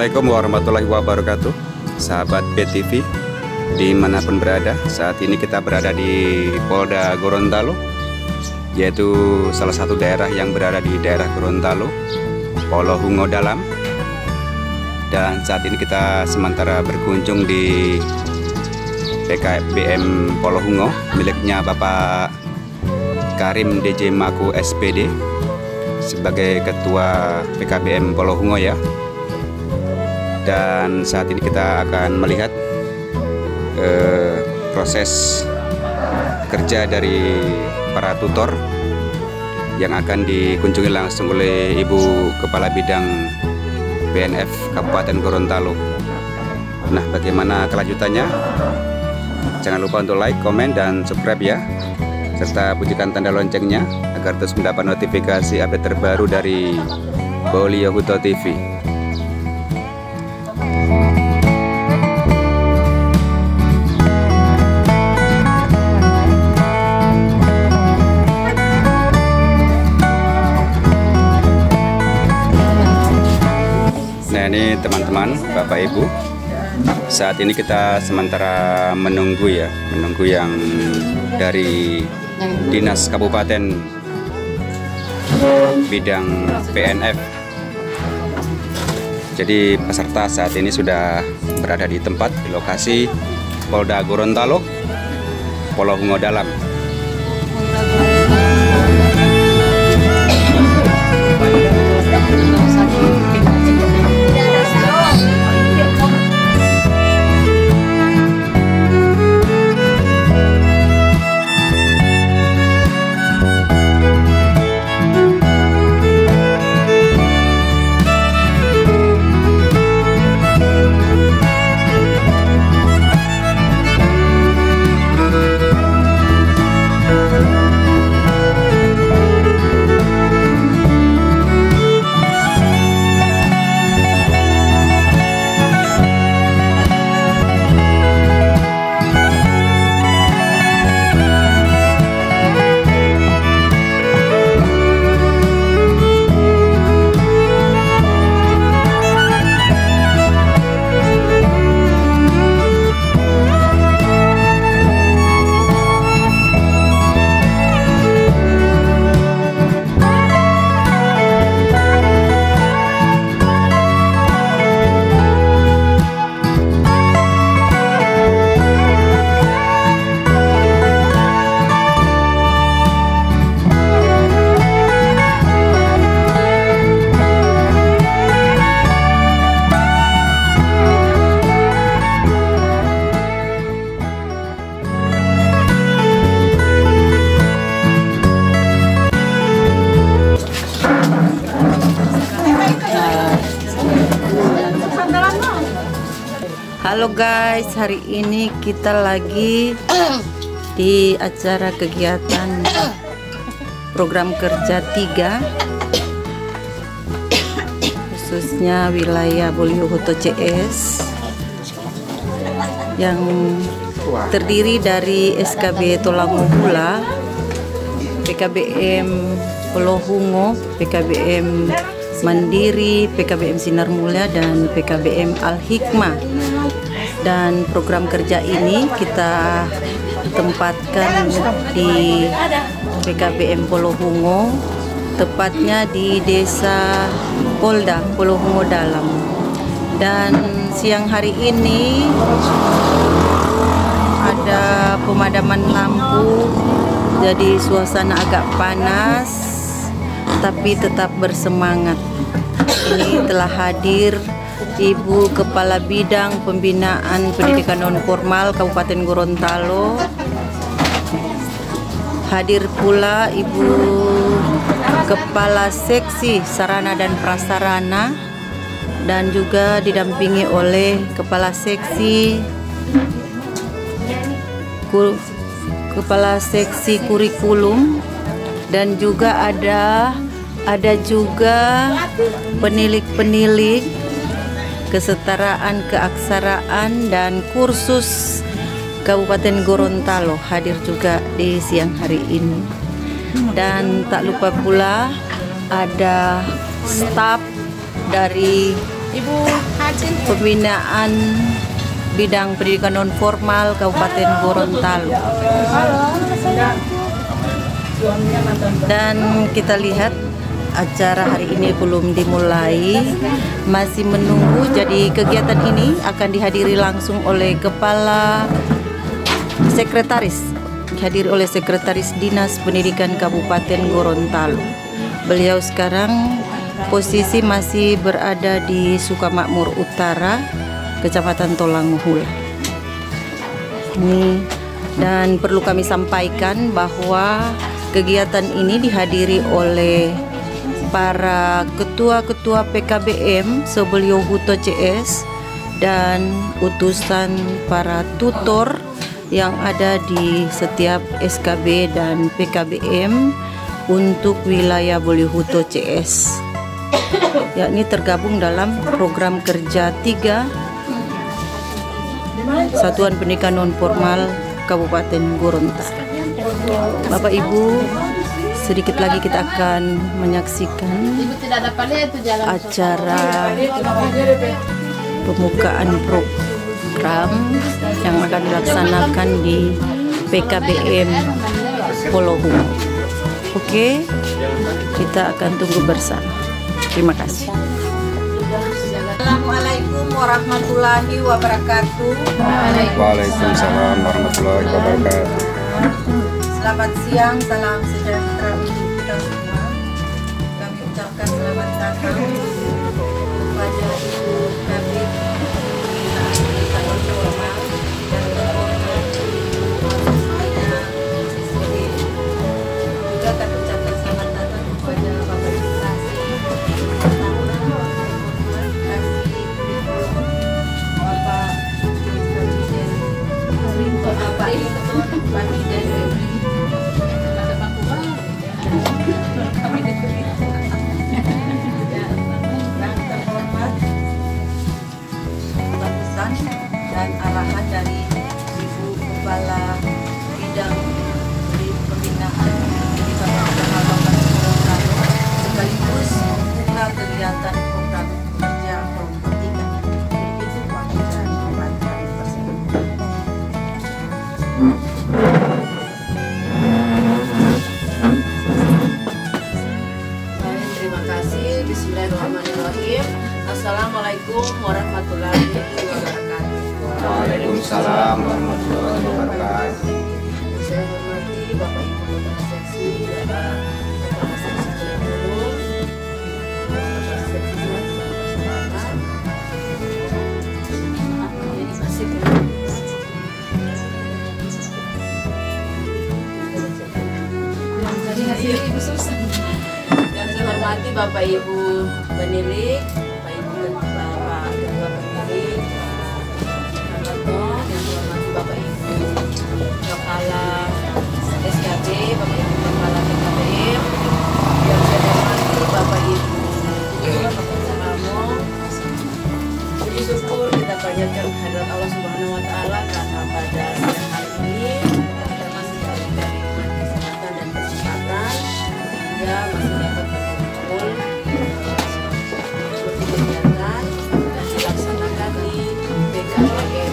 Assalamualaikum warahmatullahi wabarakatuh, sahabat PTV dimanapun berada. Saat ini kita berada di Polda Gorontalo, yaitu salah satu daerah yang berada di daerah Gorontalo, Polohungo Dalam. Dan saat ini kita sementara berkunjung di PKBM Polohungo miliknya Bapak Karim DJ Maku SPD sebagai Ketua PKBM Polohungo ya. Dan saat ini kita akan melihat proses kerja dari para tutor yang akan dikunjungi langsung oleh Ibu Kepala Bidang BNF Kabupaten Gorontalo. Nah, bagaimana kelanjutannya? Jangan lupa untuk like, komen, dan subscribe ya, serta bunyikan tanda loncengnya agar terus mendapat notifikasi update terbaru dari Bolio Huto TV. Nah, ini teman-teman, Bapak Ibu, saat ini kita sementara menunggu yang dari Dinas Kabupaten Bidang PNF. Jadi peserta saat ini sudah berada di tempat, di lokasi Polda Gorontalo, Polohungo Dalam. Halo guys, hari ini kita lagi di acara kegiatan program kerja 3, khususnya wilayah Bolio Huto CS, yang terdiri dari SKB Tolangmohula, PKBM Polohungo, PKBM Mandiri, PKBM Sinar Mulia, dan PKBM Al-Hikmah. Dan program kerja ini kita tempatkan di PKBM Polohungo, tepatnya di Desa Polda Polohungo Dalam. Dan siang hari ini ada pemadaman lampu, jadi suasana agak panas tapi tetap bersemangat. Ini telah hadir Ibu Kepala Bidang Pembinaan Pendidikan Non-Formal Kabupaten Gorontalo. Hadir pula Ibu Kepala Seksi Sarana dan Prasarana, dan juga didampingi oleh Kepala Seksi Kurikulum, dan juga ada juga penilik-penilik kesetaraan keaksaraan dan kursus Kabupaten Gorontalo hadir juga di siang hari ini. Dan tak lupa pula ada staf dari Ibu Hajin. Pembinaan bidang pendidikan non formal Kabupaten Gorontalo. Dan kita lihat acara hari ini belum dimulai, masih menunggu. Jadi kegiatan ini akan dihadiri langsung oleh dihadiri oleh Sekretaris Dinas Pendidikan Kabupaten Gorontalo. Beliau sekarang posisi masih berada di Sukamakmur Utara, Kecamatan Tolanghul. Ini, dan perlu kami sampaikan bahwa kegiatan ini dihadiri oleh para ketua-ketua PKBM Sobelio Huto CS dan utusan para tutor yang ada di setiap SKB dan PKBM untuk wilayah Bolihuto CS, yakni tergabung dalam program kerja 3 Satuan Pendidikan Non Formal Kabupaten Gorontalo. Bapak Ibu, sedikit lagi kita akan menyaksikan acara pembukaan program yang akan dilaksanakan di PKBM Polohu. Oke, kita akan tunggu bersama. Terima kasih. Assalamualaikum warahmatullahi wabarakatuh. Waalaikumsalam warahmatullahi wabarakatuh. Selamat siang, salam sejahtera untuk kita semua. Kami ucapkan selamat datang kepada Ibu Kabid Pendidikan Non Formal dan terhormat juga kami ucapkan selamat datang kepada Bapak Instansi Bapak dan arahan dari Ibu Kepala Bidang Pembinaan Pendidikan Nasional Kabupaten Gorontalo sekaligus membuka kegiatan program kerja kelompok 3. Itu panggilan pembantuan tersebut. Terima kasih. Bismillahirrahmanirrahim. Assalamualaikum warahmatullahi wabarakatuh. Waalaikumsalam warahmatullahi wabarakatuh. Saya hormati Bapak Ibu Ketua Seksi, Bapak Kepala Seksi Bengkulu, Kepala Seksi dan saya hormati Bapak Ibu penilik, Bapak Ibu Bapak Ketua penilik, yang hormati Bapak Ibu Kepala SKB, Bapak Ibu Kepala PKBM, yang saya hormati Bapak Ibu Mamo. Puji syukur kita panjatkan kehadirat Allah Subhanahu Wa Taala karena pada siang hari ini kita masih diberikan kesehatan dan kesempatan sehingga masih dapat berkumpul seperti kegiatan dan dilaksanakan di PKBM.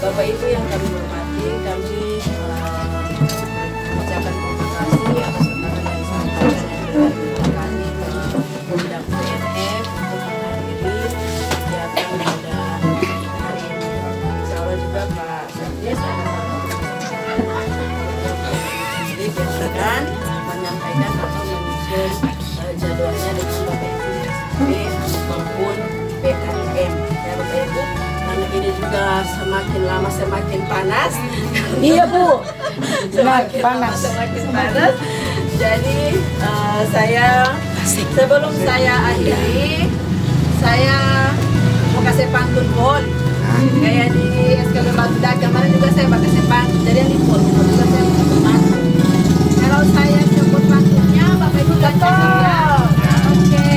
Bapak Ibu yang kami hormati, kami mengucapkan terima kasih atas undangan yang disampaikan dan diberikan kami undang PNF untuk menghadiri kegiatan pada hari ini. Insya Allah juga Pak Satgas akan menyampaikan atau menyusun jadwalnya dengan Bapak Ibu maupun PKBM. Ya Bapak Ibu, karena ini juga semakin lama semakin panas. Iya Bu, semakin panas. Semakin panas. Jadi sebelum saya akhiri, saya mau kasih pantun pol. Kayak di SKB Batu Dagang kemarin juga saya kasih pantun. Jadi yang di pol juga saya mau pantun. Kalau saya sebut pantunnya, Bapak Ibu baca ya. Oke.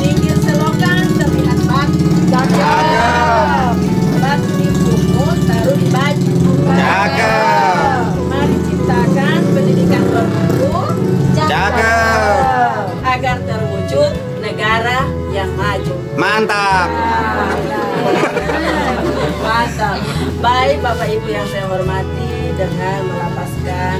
Tinggi selokan terlihat batu. Cakep. Batu dibungkus taruh di baju. Cakep. Mari ciptakan pendidikan bermutu. Cakep. Agar terwujud negara Ibu yang saya hormati, dengan melapaskan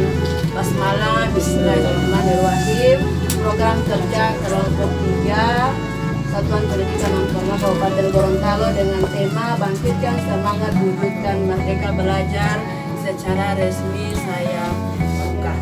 basmalah Bismillahirrahmanirrahim, program kerja kelompok 3 Satuan Pendidikan Non-Formal Kabupaten Gorontalo dengan tema Bangkitkan Semangat Wujudkan Merdeka Belajar secara resmi saya buka.